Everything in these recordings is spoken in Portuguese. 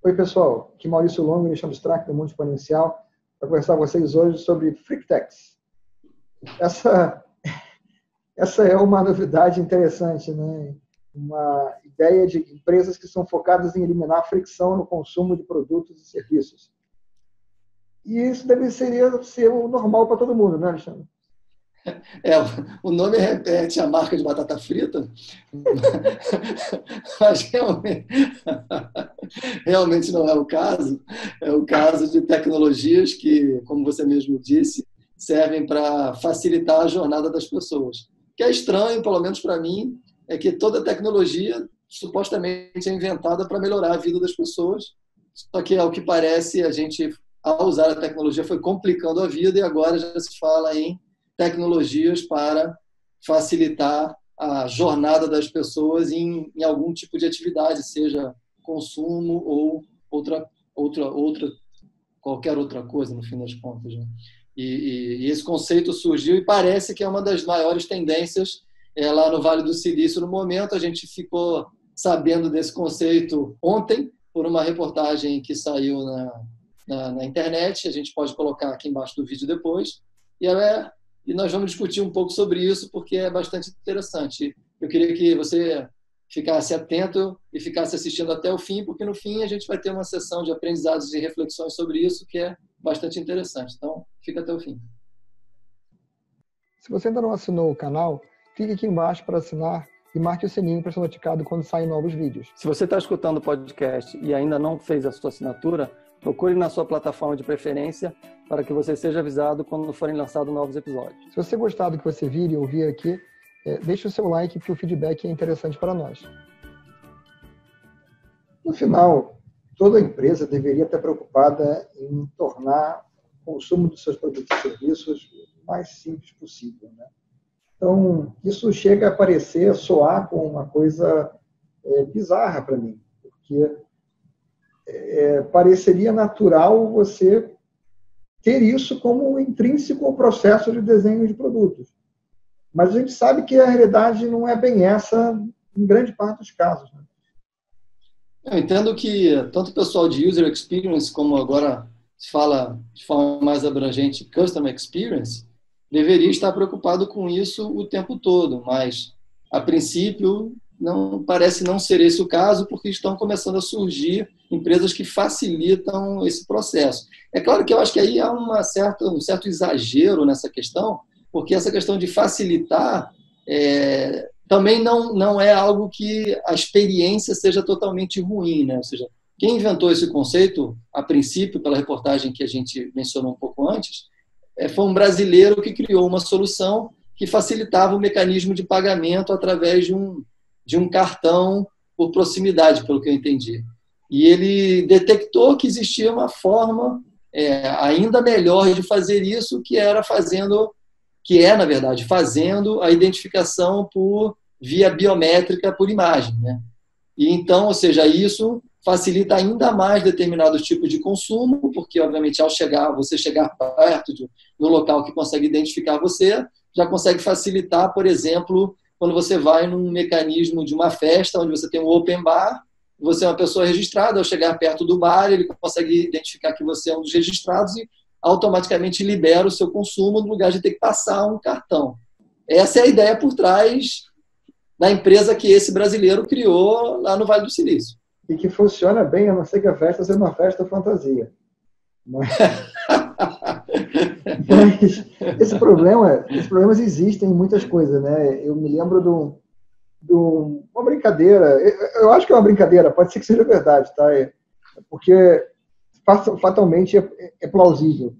Oi, pessoal. Aqui Maurício Longo, Iniciação Abstracta do Mundo Exponencial, para conversar com vocês hoje sobre FreakTechs. Essa é uma novidade interessante, né? Uma ideia de empresas que são focadas em eliminar a fricção no consumo de produtos e serviços. E isso deveria ser o normal para todo mundo, né, Alexandre? O nome repete a marca de batata frita, mas realmente não é o caso. É o caso de tecnologias que, como você mesmo disse, servem para facilitar a jornada das pessoas. O que é estranho, pelo menos para mim, é que toda tecnologia supostamente é inventada para melhorar a vida das pessoas, só que, ao que parece, a gente, ao usar a tecnologia, foi complicando a vida e agora já se fala em tecnologias para facilitar a jornada das pessoas em algum tipo de atividade, seja consumo ou qualquer outra coisa, no fim das contas, né? E esse conceito surgiu e parece que é uma das maiores tendências lá no Vale do Silício no momento. A gente ficou sabendo desse conceito ontem por uma reportagem que saiu na internet. A gente pode colocar aqui embaixo do vídeo depois. E nós vamos discutir um pouco sobre isso, porque é bastante interessante. Eu queria que você ficasse atento e ficasse assistindo até o fim, porque no fim a gente vai ter uma sessão de aprendizados e reflexões sobre isso, que é bastante interessante. Então, fica até o fim. Se você ainda não assinou o canal, clique aqui embaixo para assinar e marque o sininho para ser notificado quando saem novos vídeos. Se você está escutando o podcast e ainda não fez a sua assinatura, procure na sua plataforma de preferência para que você seja avisado quando forem lançados novos episódios. Se você gostar do que você vir e ouvir aqui, deixe o seu like, porque o feedback é interessante para nós. No final, toda empresa deveria estar preocupada em tornar o consumo dos seus produtos e serviços o mais simples possível, né? Então, isso chega a soar com uma coisa bizarra para mim, porque pareceria natural você ter isso como intrínseco ao processo de desenho de produtos. Mas a gente sabe que a realidade não é bem essa em grande parte dos casos, né? Eu entendo que tanto o pessoal de User Experience, como agora se fala de forma mais abrangente, Customer Experience, deveria estar preocupado com isso o tempo todo, mas, a princípio, parece não ser esse o caso, porque estão começando a surgir empresas que facilitam esse processo. É claro que eu acho que aí há um certo exagero nessa questão, porque essa questão de facilitar também não é algo que a experiência seja totalmente ruim, né? Ou seja, quem inventou esse conceito, a princípio, pela reportagem que a gente mencionou um pouco antes, foi um brasileiro que criou uma solução que facilitava o mecanismo de pagamento através de um cartão por proximidade, pelo que eu entendi. E ele detectou que existia uma forma ainda melhor de fazer isso, que é, na verdade, fazendo a identificação via biométrica por imagem, né? E então, ou seja, isso facilita ainda mais determinados tipos de consumo, porque, obviamente, ao você chegar perto de um local que consegue identificar você, já consegue facilitar, por exemplo, quando você vai num mecanismo de uma festa, onde você tem um open bar, você é uma pessoa registrada, ao chegar perto do bar, ele consegue identificar que você é um dos registrados e automaticamente libera o seu consumo no lugar de ter que passar um cartão. Essa é a ideia por trás da empresa que esse brasileiro criou lá no Vale do Silício. E que funciona bem, a não ser que a festa seja uma festa fantasia. Mas esses problemas existem em muitas coisas, né? Eu me lembro de uma brincadeira, eu acho que é uma brincadeira, pode ser que seja verdade, tá? Porque fatalmente é plausível.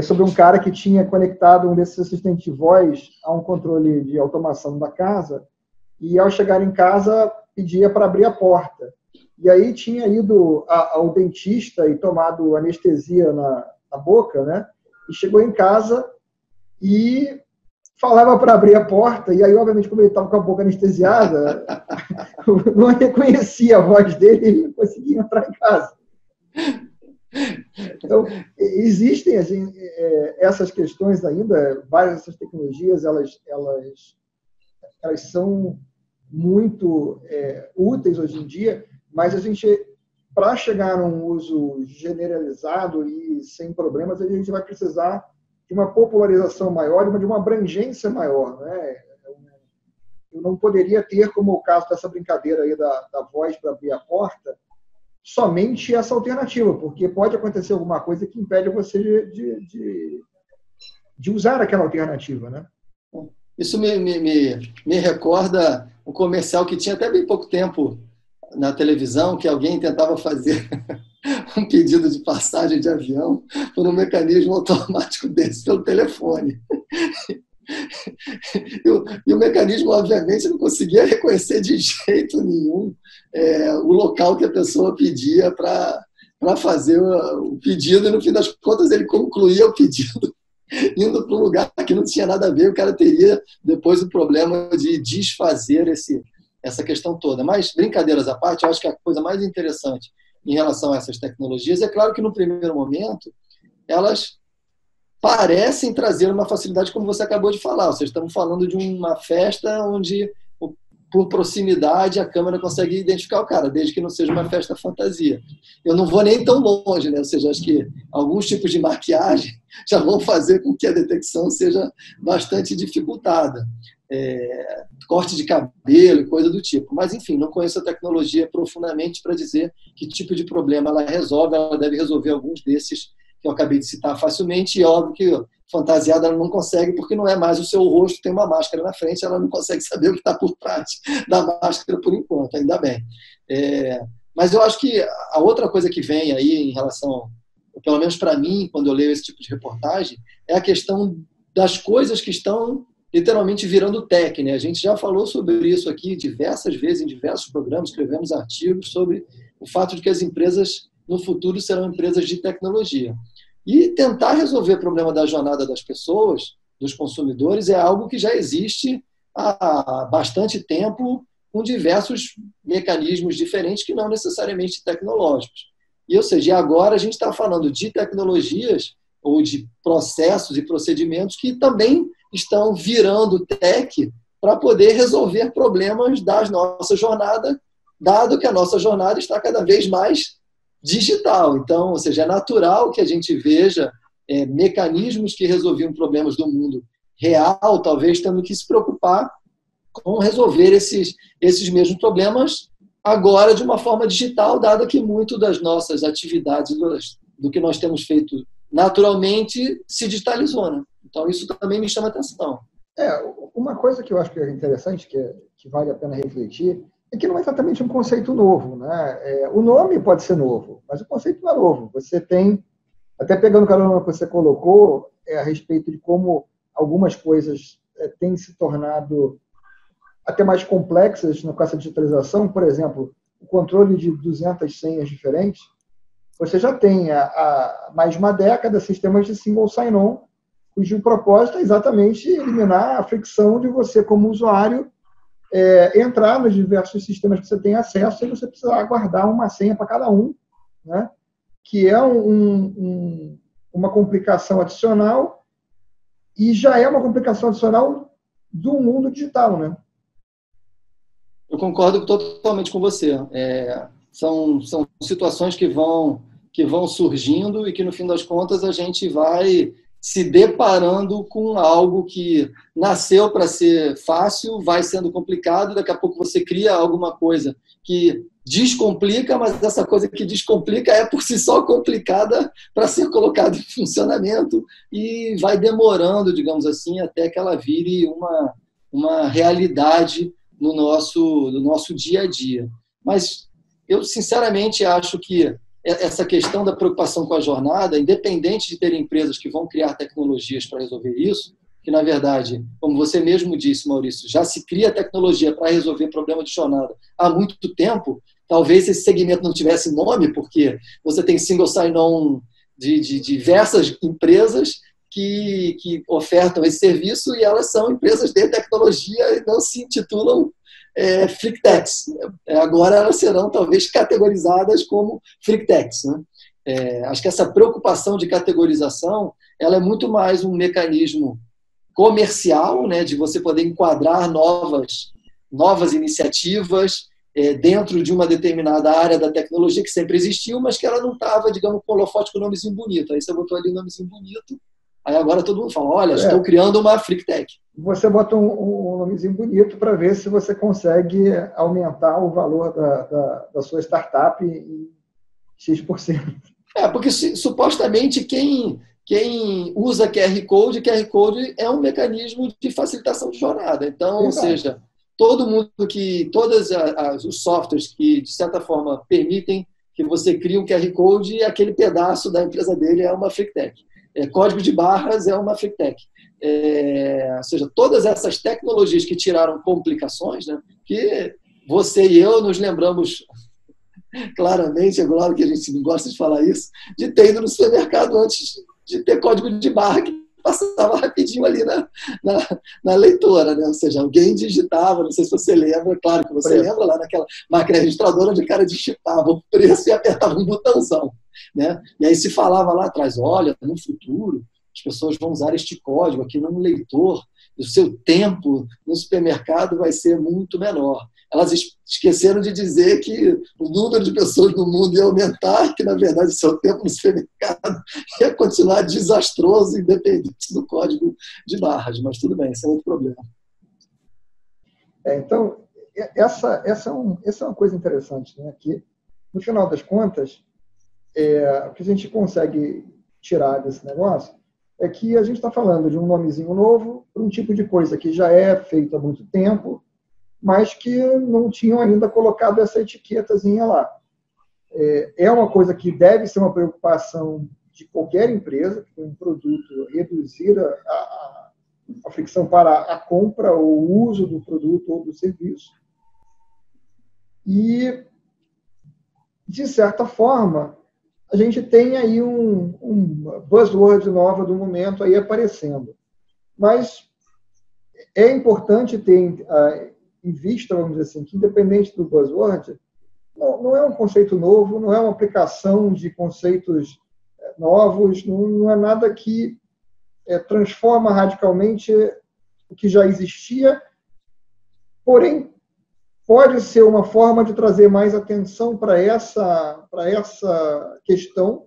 Sobre um cara que tinha conectado um desses assistentes de voz a um controle de automação da casa e, ao chegar em casa, pedia para abrir a porta. E aí tinha ido ao dentista e tomado anestesia na boca, né? E chegou em casa e falava para abrir a porta, e aí, obviamente, como ele estava com a boca anestesiada, não reconhecia a voz dele e não conseguia entrar em casa. Então, existem assim, essas questões ainda, várias dessas tecnologias, elas são muito úteis hoje em dia, mas a gente para chegar a um uso generalizado e sem problemas, a gente vai precisar de uma popularização maior, de uma abrangência maior, né? Eu não poderia ter, como o caso dessa brincadeira aí da voz para abrir a porta, somente essa alternativa, porque pode acontecer alguma coisa que impede você de usar aquela alternativa, né? Isso me recorda um comercial que tinha até bem pouco tempo na televisão, que alguém tentava fazer um pedido de passagem de avião por um mecanismo automático desse pelo telefone. E o mecanismo, obviamente, não conseguia reconhecer de jeito nenhum o local que a pessoa pedia para fazer o pedido, e no fim das contas ele concluía o pedido indo para um lugar que não tinha nada a ver. O cara teria depois o problema de desfazer essa questão toda. Mas, brincadeiras à parte, eu acho que a coisa mais interessante em relação a essas tecnologias é claro que no primeiro momento elas parecem trazer uma facilidade, como você acabou de falar. Ou seja, estamos falando de uma festa onde, por proximidade, a câmera consegue identificar o cara, desde que não seja uma festa fantasia. Eu não vou nem tão longe, né? Ou seja, acho que alguns tipos de maquiagem já vão fazer com que a detecção seja bastante dificultada. Corte de cabelo, coisa do tipo. Mas, enfim, não conheço a tecnologia profundamente para dizer que tipo de problema ela resolve. Ela deve resolver alguns desses que eu acabei de citar facilmente, e óbvio que fantasiada ela não consegue, porque não é mais o seu rosto, tem uma máscara na frente, ela não consegue saber o que está por trás da máscara por enquanto, ainda bem. Mas eu acho que a outra coisa que vem aí em relação, pelo menos para mim, quando eu leio esse tipo de reportagem, é a questão das coisas que estão literalmente virando tech, né? A gente já falou sobre isso aqui diversas vezes, em diversos programas, escrevemos artigos sobre o fato de que as empresas no futuro serão empresas de tecnologia. E tentar resolver o problema da jornada das pessoas, dos consumidores, é algo que já existe há bastante tempo, com diversos mecanismos diferentes que não necessariamente tecnológicos. E, ou seja, agora a gente está falando de tecnologias ou de processos e procedimentos que também estão virando tech para poder resolver problemas da nossa jornada, dado que a nossa jornada está cada vez mais digital. Então, ou seja, é natural que a gente veja mecanismos que resolviam problemas do mundo real, talvez tendo que se preocupar com resolver esses mesmos problemas agora de uma forma digital, dado que muito das nossas atividades, do que nós temos feito naturalmente, se digitalizou, né? Então, isso também me chama a atenção. Uma coisa que eu acho que é interessante, que vale a pena refletir, é que não é exatamente um conceito novo, né? O nome pode ser novo, mas o conceito não é novo. Você tem, até pegando o carona que você colocou, a respeito de como algumas coisas têm se tornado até mais complexas com essa digitalização. Por exemplo, o controle de 200 senhas diferentes. Você já tem há mais de uma década sistemas de single sign-on, cujo propósito é exatamente eliminar a fricção de você, como usuário, entrar nos diversos sistemas que você tem acesso e você precisar guardar uma senha para cada um, né? Que é uma complicação adicional, e já é uma complicação adicional do mundo digital, né? Eu concordo totalmente com você. São situações que vão surgindo e que, no fim das contas, a gente vai se deparando com algo que nasceu para ser fácil, vai sendo complicado, daqui a pouco você cria alguma coisa que descomplica, mas essa coisa que descomplica é por si só complicada para ser colocada em funcionamento e vai demorando, digamos assim, até que ela vire uma realidade no nosso dia a dia. Mas eu, sinceramente, acho que essa questão da preocupação com a jornada, independente de ter empresas que vão criar tecnologias para resolver isso, que, na verdade, como você mesmo disse, Maurício, já se cria tecnologia para resolver problema de jornada há muito tempo. Talvez esse segmento não tivesse nome, porque você tem single sign-on de diversas empresas que ofertam esse serviço, e elas são empresas de tecnologia e não se intitulam FreakTechs. Agora elas serão talvez categorizadas como FreakTechs, né? Acho que essa preocupação de categorização ela é muito mais um mecanismo comercial, né, de você poder enquadrar novas iniciativas dentro de uma determinada área da tecnologia que sempre existiu, mas que ela não estava, digamos, com holofote com o nomezinho bonito. Aí você botou ali o nomezinho bonito, aí agora todo mundo fala, olha, estou criando uma FreakTech. Você bota um nomezinho bonito para ver se você consegue aumentar o valor da sua startup em X%. Porque supostamente quem usa QR Code é um mecanismo de facilitação de jornada. Então, ou seja, todo mundo todos os softwares que, de certa forma, permitem que você crie um QR Code, aquele pedaço da empresa dele é uma FreakTech. Código de barras é uma FreakTech. Ou seja, todas essas tecnologias que tiraram complicações, né, que você e eu nos lembramos claramente, é claro que a gente não gosta de falar isso, de ter ido no supermercado antes de ter código de barra que passava rapidinho ali na leitora, né? Ou seja, alguém digitava, não sei se você lembra, claro que você lembra, lá naquela máquina registradora onde o cara digitava o preço e apertava um botãozão, né? E aí se falava lá atrás, olha, no futuro as pessoas vão usar este código aqui no leitor, o seu tempo no supermercado vai ser muito menor. Elas esqueceram de dizer que o número de pessoas no mundo ia aumentar, que, na verdade, o seu tempo no supermercado ia continuar desastroso, independente do código de barras. Mas tudo bem, esse é outro problema. Então, essa é uma coisa interessante, né? Que, no final das contas, o que a gente consegue tirar desse negócio é que a gente está falando de um nomezinho novo para um tipo de coisa que já é feito há muito tempo, mas que não tinham ainda colocado essa etiquetazinha lá. É uma coisa que deve ser uma preocupação de qualquer empresa que tem um produto, reduzir a fricção para a compra ou o uso do produto ou do serviço. E, de certa forma, a gente tem aí um buzzword nova do momento aí aparecendo. Mas é importante ter em vista, vamos dizer assim, que independente do buzzword, não é um conceito novo, não é uma aplicação de conceitos novos, não é nada que transforma radicalmente o que já existia, porém pode ser uma forma de trazer mais atenção para essa questão,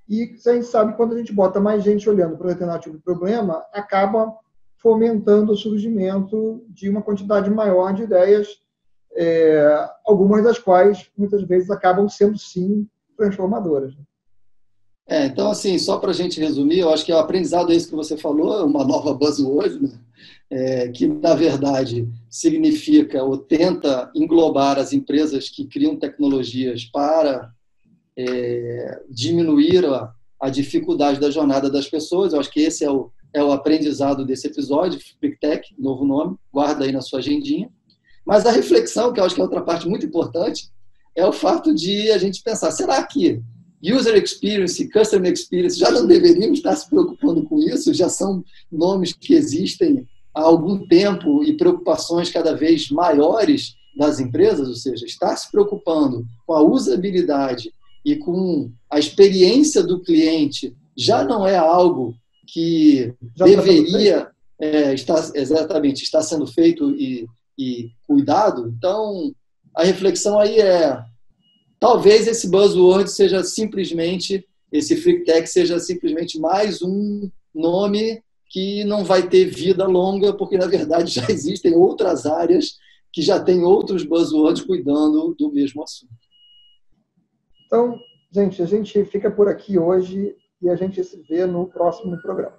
e a gente sabe que quando a gente bota mais gente olhando para um determinado tipo de problema, acaba fomentando o surgimento de uma quantidade maior de ideias, algumas das quais, muitas vezes, acabam sendo, sim, transformadoras. Então, assim, só para a gente resumir, eu acho que o aprendizado é isso que você falou, uma nova buzzword, né? Que, na verdade, significa ou tenta englobar as empresas que criam tecnologias para diminuir a dificuldade da jornada das pessoas. Eu acho que esse é o aprendizado desse episódio, FreakTech, novo nome, guarda aí na sua agendinha. Mas a reflexão, que eu acho que é outra parte muito importante, é o fato de a gente pensar, será que User Experience, Customer Experience, já não deveríamos estar se preocupando com isso? Já são nomes que existem há algum tempo e preocupações cada vez maiores das empresas, ou seja, estar se preocupando com a usabilidade e com a experiência do cliente já não é algo que já deveria estar sendo feito e cuidado. Então, a reflexão aí talvez esse buzzword seja simplesmente, esse FreakTech seja simplesmente mais um nome que não vai ter vida longa, porque, na verdade, já existem outras áreas que já têm outros buzzwords cuidando do mesmo assunto. Então, gente, a gente fica por aqui hoje e a gente se vê no próximo programa.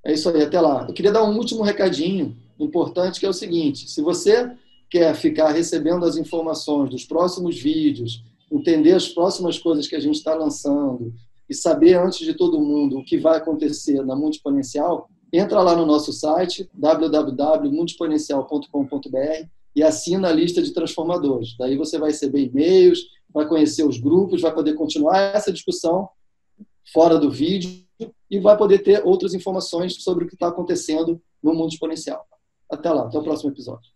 É isso aí, até lá. Eu queria dar um último recadinho importante, que é o seguinte: se você quer ficar recebendo as informações dos próximos vídeos, entender as próximas coisas que a gente está lançando e saber antes de todo mundo o que vai acontecer na Mundo Exponencial, entra lá no nosso site, www.mundoexponencial.com.br, e assina a lista de transformadores. Daí você vai receber e-mails, vai conhecer os grupos, vai poder continuar essa discussão fora do vídeo e vai poder ter outras informações sobre o que está acontecendo no Mundo Exponencial. Até lá, até o próximo episódio.